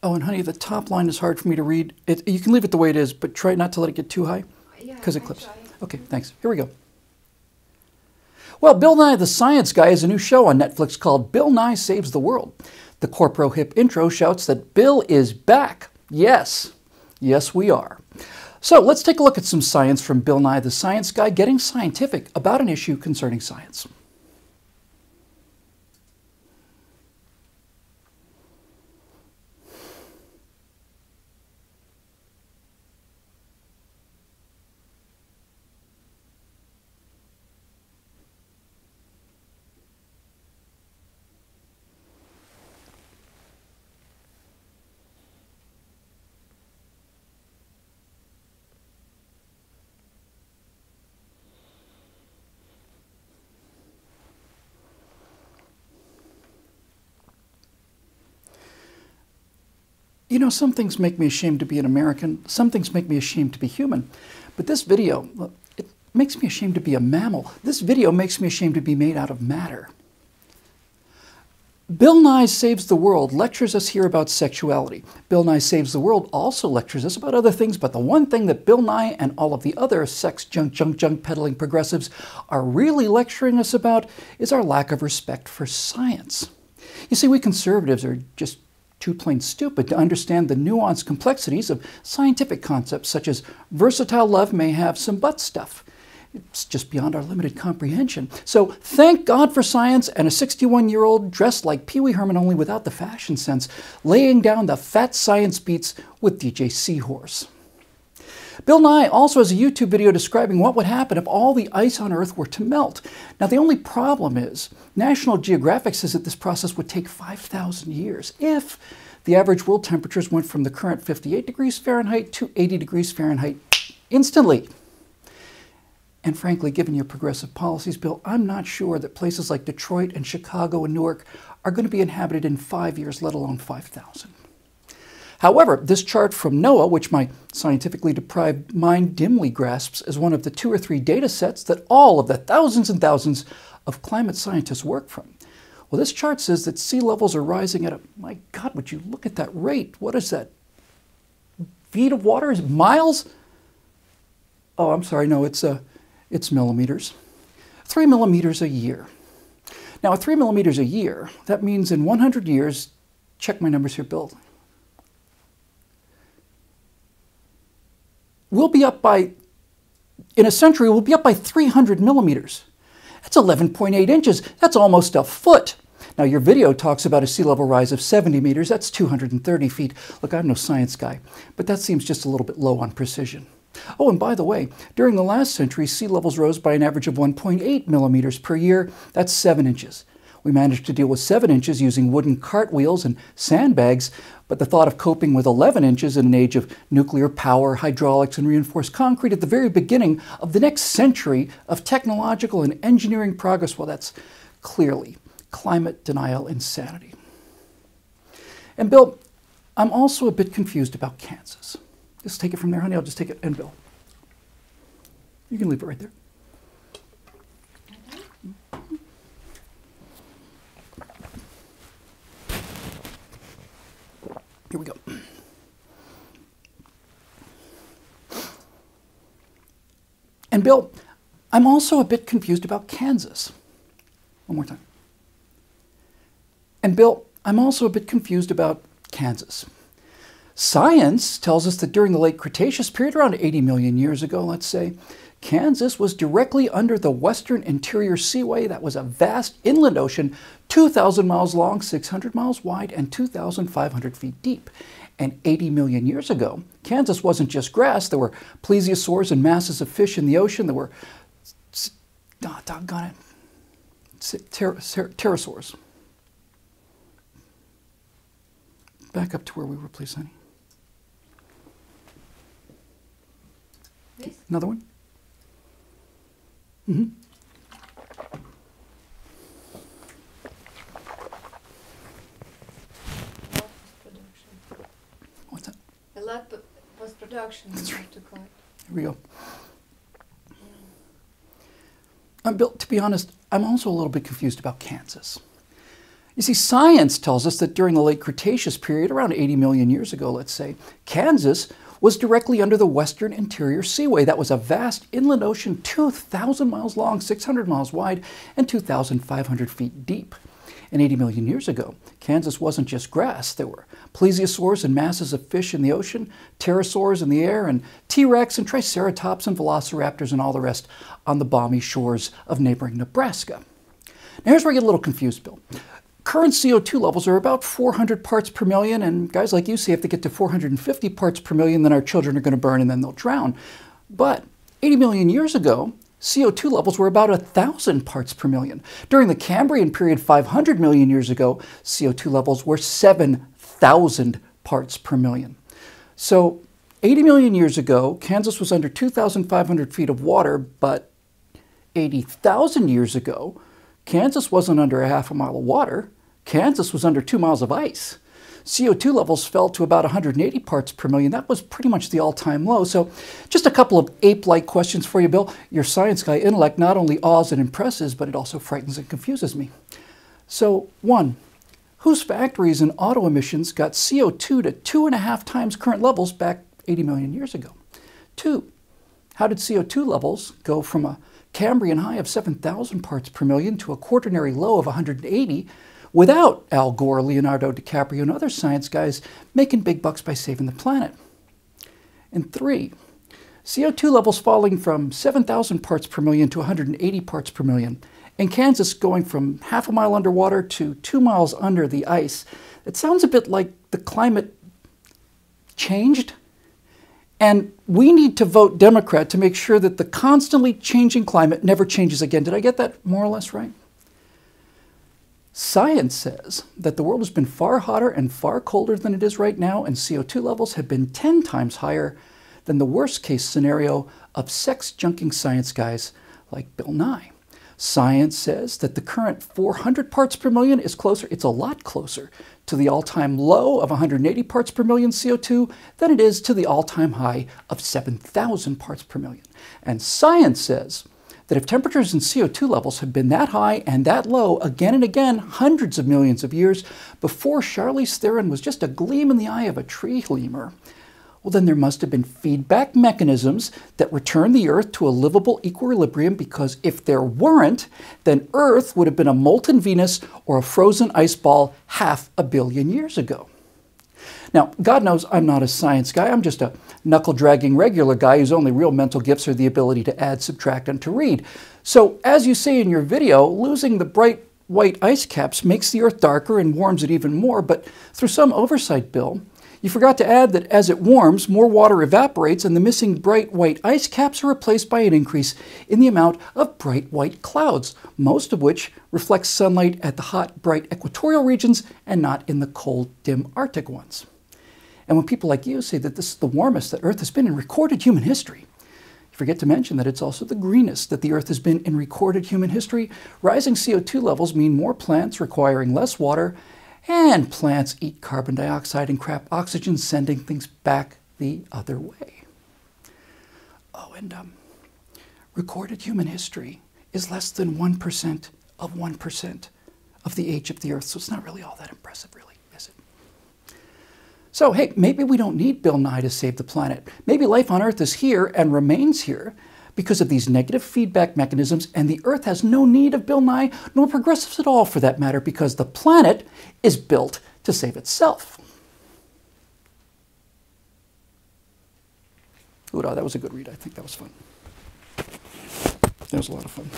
Oh, and honey, the top line is hard for me to read. You can leave it the way it is, but try not to let it get too high, because it clips. Okay, thanks. Here we go. Well, Bill Nye the Science Guy is a new show on Netflix called Bill Nye Saves the World. The corporo hip intro shouts that Bill is back. Yes, yes we are. So let's take a look at some science from Bill Nye the Science Guy getting scientific about an issue concerning science. You know, some things make me ashamed to be an American, some things make me ashamed to be human, but this video, it makes me ashamed to be a mammal. This video makes me ashamed to be made out of matter. Bill Nye Saves the World lectures us here about sexuality. Bill Nye Saves the World also lectures us about other things, but the one thing that Bill Nye and all of the other sex junk peddling progressives are really lecturing us about is our lack of respect for science. You see, we conservatives are just too plain stupid to understand the nuanced complexities of scientific concepts such as versatile love may have some butt stuff. It's just beyond our limited comprehension. So thank God for science and a 61-year-old dressed like Pee Wee Herman only without the fashion sense, laying down the fat science beats with DJ Seahorse. Bill Nye also has a YouTube video describing what would happen if all the ice on Earth were to melt. Now, the only problem is National Geographic says that this process would take 5,000 years if the average world temperatures went from the current 58 degrees Fahrenheit to 80 degrees Fahrenheit instantly. And frankly, given your progressive policies, Bill, I'm not sure that places like Detroit and Chicago and Newark are going to be inhabited in 5 years, let alone 5,000. However, this chart from NOAA, which my scientifically deprived mind dimly grasps as one of the 2 or 3 data sets that all of the thousands and thousands of climate scientists work from. Well, this chart says that sea levels are rising at a, my God, would you look at that rate? What is that? Feet of water? Is it miles? Oh, I'm sorry, no, it's millimeters. 3 millimeters a year. Now, at 3 millimeters a year, that means in 100 years, check my numbers here, Bill, we'll be up by, in a century, we'll be up by 300 millimeters. That's 11.8 inches. That's almost a foot. Now, your video talks about a sea level rise of 70 meters. That's 230 feet. Look, I'm no science guy, but that seems just a little bit low on precision. Oh, and by the way, during the last century, sea levels rose by an average of 1.8 millimeters per year. That's 7 inches. We managed to deal with 7 inches using wooden cartwheels and sandbags, but the thought of coping with 11 inches in an age of nuclear power, hydraulics, and reinforced concrete at the very beginning of the next century of technological and engineering progress, well, that's clearly climate denial insanity. And Bill, I'm also a bit confused about Kansas. Just take it from there, honey. I'll just take it. And Bill, you can leave it right there. Here we go. And Bill, I'm also a bit confused about Kansas. One more time. And Bill, I'm also a bit confused about Kansas. Science tells us that during the late Cretaceous period, around 80 million years ago, let's say, Kansas was directly under the Western Interior Seaway. That was a vast inland ocean, 2,000 miles long, 600 miles wide, and 2,500 feet deep. And 80 million years ago, Kansas wasn't just grass. There were plesiosaurs and masses of fish in the ocean. There were, doggone it, pterosaurs. Back up to where we were, please, honey. This? Another one? Mm-hmm. What's that? A lot of post-production. That's right. To call it. Here we go. Bill, to be honest, I'm also a little bit confused about Kansas. You see, science tells us that during the late Cretaceous period, around 80 million years ago, let's say, Kansas was directly under the Western Interior Seaway. That was a vast inland ocean 2,000 miles long, 600 miles wide, and 2,500 feet deep. And 80 million years ago, Kansas wasn't just grass. There were plesiosaurs and masses of fish in the ocean, pterosaurs in the air, and T-Rex and Triceratops and velociraptors and all the rest on the balmy shores of neighboring Nebraska. Now here's where I get a little confused, Bill. Current CO2 levels are about 400 parts per million, and guys like you say if they get to 450 parts per million, then our children are going to burn and then they'll drown. But 80 million years ago, CO2 levels were about 1,000 parts per million. During the Cambrian period 500 million years ago, CO2 levels were 7,000 parts per million. So 80 million years ago, Kansas was under 2,500 feet of water, but 80,000 years ago, Kansas wasn't under a half a mile of water. Kansas was under 2 miles of ice. CO2 levels fell to about 180 parts per million. That was pretty much the all-time low. So just a couple of ape-like questions for you, Bill. Your science guy intellect not only awes and impresses, but it also frightens and confuses me. So, 1, whose factories and auto emissions got CO2 to 2.5 times current levels back 80 million years ago? 2, how did CO2 levels go from a Cambrian high of 7,000 parts per million to a Quaternary low of 180 without Al Gore, Leonardo DiCaprio, and other science guys making big bucks by saving the planet? And 3, CO2 levels falling from 7,000 parts per million to 180 parts per million, and Kansas going from half a mile underwater to 2 miles under the ice. It sounds a bit like the climate changed, and we need to vote Democrat to make sure that the constantly changing climate never changes again. Did I get that more or less right? Science says that the world has been far hotter and far colder than it is right now, and CO2 levels have been 10 times higher than the worst case scenario of sex-junking science guys like Bill Nye. Science says that the current 400 parts per million is closer, it's a lot closer, to the all-time low of 180 parts per million CO2 than it is to the all-time high of 7,000 parts per million. And science says that if temperatures and CO2 levels have been that high and that low again and again, hundreds of millions of years before Charlize Theron was just a gleam in the eye of a tree lemur, well, then there must have been feedback mechanisms that return the Earth to a livable equilibrium, because if there weren't, then Earth would have been a molten Venus or a frozen ice ball 500 million years ago. Now, God knows I'm not a science guy. I'm just a knuckle-dragging regular guy whose only real mental gifts are the ability to add, subtract, and to read. So, as you say in your video, losing the bright white ice caps makes the Earth darker and warms it even more, but through some oversight, Bill, you forgot to add that as it warms, more water evaporates and the missing bright white ice caps are replaced by an increase in the amount of bright white clouds, most of which reflects sunlight at the hot, bright equatorial regions and not in the cold, dim Arctic ones. And when people like you say that this is the warmest that Earth has been in recorded human history, you forget to mention that it's also the greenest that the Earth has been in recorded human history. Rising CO2 levels mean more plants requiring less water, and plants eat carbon dioxide and crap oxygen, sending things back the other way. Oh, and recorded human history is less than 1% of 1% of the age of the Earth, so it's not really all that impressive, really, is it? So, hey, maybe we don't need Bill Nye to save the planet. Maybe life on Earth is here and remains here because of these negative feedback mechanisms, and the Earth has no need of Bill Nye, nor progressives at all for that matter, because the planet is built to save itself. Ooh, that was a good read. I think that was fun. That was a lot of fun.